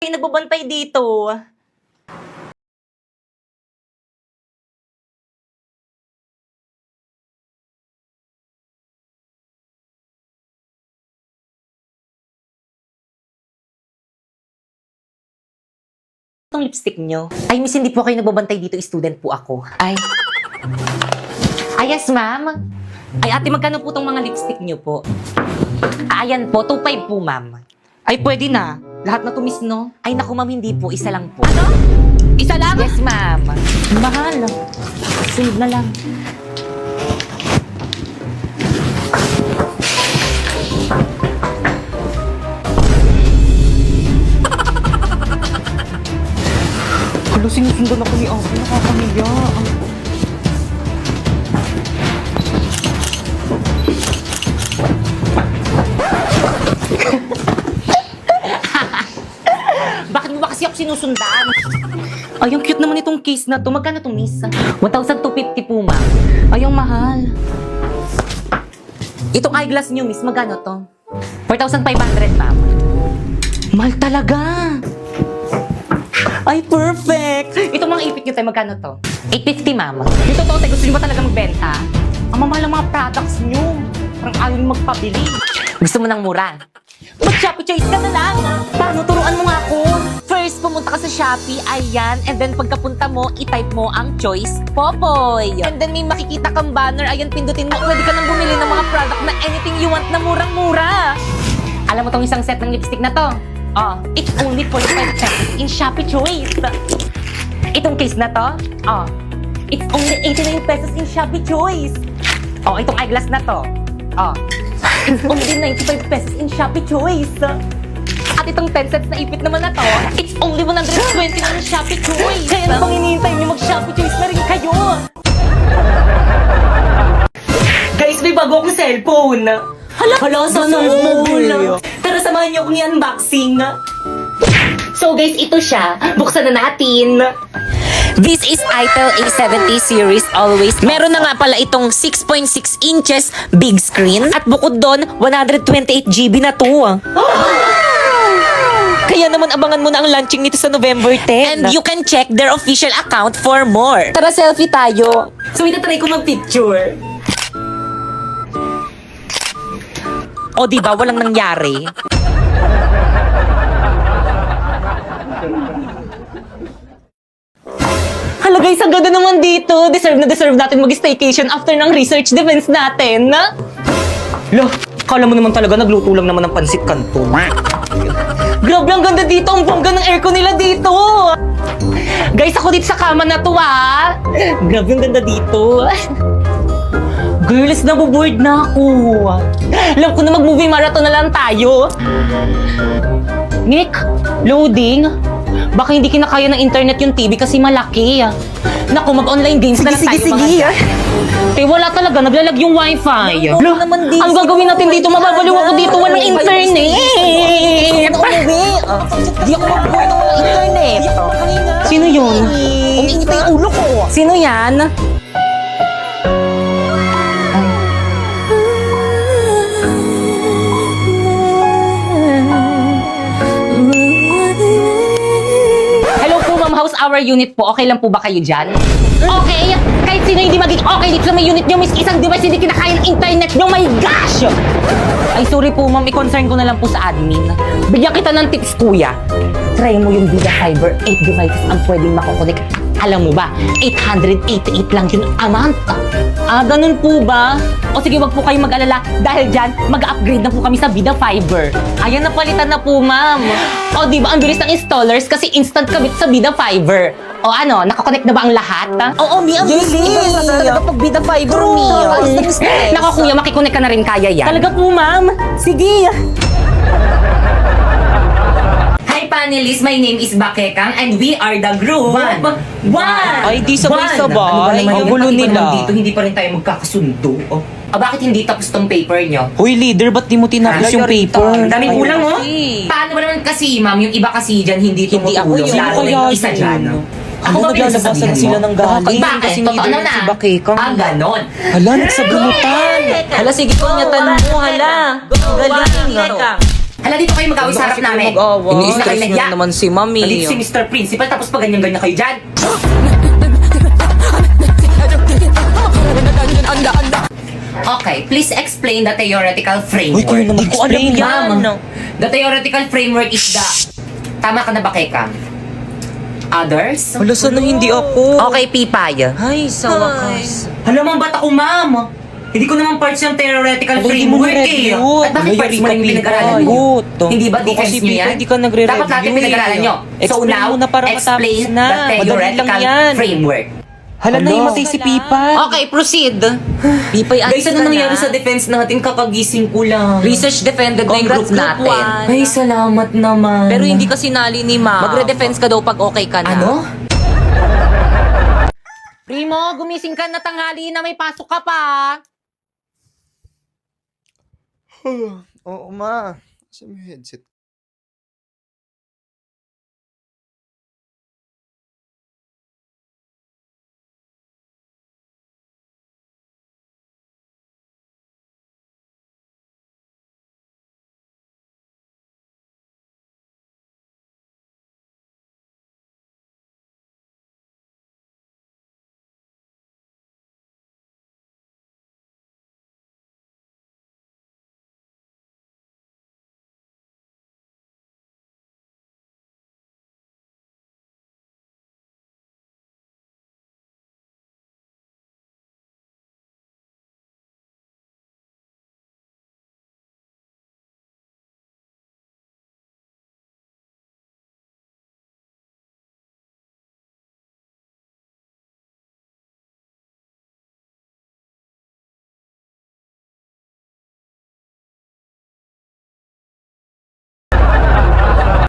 May nagbabantay dito. Itong lipstick nyo. Ay, miss, hindi po kayo nagbabantay dito. Student po ako. Ay, yes, ma'am. Ay, ate, magkano po itong mga lipstick nyo po? Ayan po, 2.5 po, ma'am. Ay, pwede na. Lahat na to, miss, no? Ay, naku, ma'am, hindi po. Isa lang po. Ano? Isa lang? Yes, ma'am. Mahal. Sunod na lang. Hala, sinusundan ako ni Ate. Nakakamiya. Bakit mo ba kasi ako sinusundan? Ay, ang cute naman itong case na to. Magkano to, miss? 1,250 po, ma'am. Ay, ang mahal. Itong eyeglass nyo, miss, magkano to? 4,500, ma'am. Mahal talaga. Ay, perfect! Itong mga ipit nyo tayo, magkano to? 850, ma'am. Yung totoo tayo, gusto nyo ba talaga magbenta? Ang mamahal ng mga products nyo. Parang ayaw nyo magpabili. Gusto mo ng mura? Mag-Shopee Choice ka na lang! Paano? Turuan mo nga ako! First, pumunta ka sa Shopee, ayan. And then, pagkapunta mo, i-type mo ang choice, Popoy. And then, may makikita kang banner, ayan, pindutin mo. Pwede ka nang bumili ng mga product na anything you want na murang-mura. Alam mo tong isang set ng lipstick na to? Oh, it's only 45 pesos in Shopee Choice. Itong case na to, oh, it's only 89 pesos in Shopee Choice. Oh, itong eyeglass na to, oh, it's only 95 pesos in Shopee Choice. At itong 10 sets na ipit naman na to, it's only 120 na in Shopee Choice. Kaya na bang hinihintay niyo mag-Shopee Choice na rin kayo? Guys, may bago akong cellphone. Hala, sana all. Tara, samahan niyo akong i-unboxing. So guys, ito siya. Buksan na natin. This is Itel A70 series always. Meron na nga pala itong 6.6 inches big screen. At bukod doon, 128 GB na to. Kaya naman abangan mo na ang launching nito sa November 10. And you can check their official account for more. Tara, selfie tayo. So, itatry ko mag-picture. O diba, walang nangyari. Hala guys, ang ganda naman dito. Deserve na deserve natin mag-staycation after ng research defense natin. Lo, kala mo naman talaga nagluto lang naman ng pansit kanto. Grabe, ang ganda dito. Ang bongga ng aircon nila dito. Guys, ako dito sa kama na to, ah. Grabe, ang ganda dito. Girls, nabuboard na ako. Alam ko na mag-movie marathon na lang tayo. Nick, loading. Baka hindi kinakaya ng internet yung TV kasi malaki. Naku, mag-online games na lang tayo. Sige. Eh, wala talaga. Naglalag yung wifi. Ang gagawin natin dito, mababaliw ako dito. Walang internet. Di ako mag-board ng walang internet. Sino yun? Umiinit na yung ulo ko. Sino yan? House hour unit po, okay lang po ba kayo dyan? Okay! Kahit sino hindi maging okay dito sa may unit nyo, miss, isang device hindi kinakaya ng internet nyo, my gosh! Ay, sorry po ma'am, i-concern ko na lang po sa admin. Bigyan kita ng tips, kuya. Try mo yung Vida Fiber, 8 devices ang pwedeng makokonek. Alam mo ba, 888 lang yun a month. Ah, ganun po ba? O sige, wag po kayo mag-alala. Dahil dyan, mag-upgrade na po kami sa Vida Fiber. Ayan, napalitan na po, ma'am. O, di ba, ang bilis ng installers kasi instant kabit sa Vida Fiber. O ano, nakakonect na ba ang lahat? Oo, Mi, ang bilis. Iba talaga pag Vida Fiber, Mi. Nako, kuya, makikonek ka na rin kaya yan. Talaga po, ma'am. Sige. Hi, panelists. My name is Bakekang and we are the group. One. Ay, di sabay-sabay. Ang gulo nila. Dito, hindi pa rin tayo magkakasundo. Bakit hindi tapos tong paper nyo? Hoy, leader, ba't di mo tinapos yung paper? Daming kulang, oh. Paano ba naman kasi, ma'am, yung iba kasi dyan hindi tumutulong. Hindi ako yun. Lalo na yung isa dyan. Ako ba pinagsasabihan naglalabasan sila mo? ng galing? Bakit? Kasi Totoo leader na. si Bakekang. Ah, ganon. Hala, nagsagamutan. Hala, sige po, nyatan mo, hala. Galing. Hala, dito kayo mag-away sa harap namin. Ini-stress Hindi nyo na kayo naman si Mami. Nandito si Mr. Principal, tapos pa ganyan-ganyan kayo dyan. Okay, please explain the theoretical framework. Uy, kayo naman Ko alam explain. yan. Ma'am. The theoretical framework is the... Tama ka na ba, Kekam? Others? Wala, sana hindi ako. Okay, Pipay. Ay, sa wakas. Hala, mga bata ko, ma'am. Hindi ko naman parts yung theoretical Wala, hindi mo framework eh. na-review. At bakit Wala, parts mo Erika, lang yung pinag-aralan Pipay. nyo? Ito. Hindi ba Ito defense kasi, nyo Pipay, yan? hindi ka nagre-review Dapat natin pinag-aralan nyo. So Explain now, mo na para matapos explain na. the Madali lang theoretical yan. framework. Hala, nahimatay si Pipay. Okay, proceed. Pipay, Guys, ano nangyari sa defense natin? Kakagising ko lang. Research defended na yung group natin. Ay, salamat naman. Pero hindi ka sinali ni Ma. Magre-defense ka daw pag okay ka na. Ano? Primo, gumising ka na, tanghali na, may pasok ka pa. Oo, ma. Kasi may headset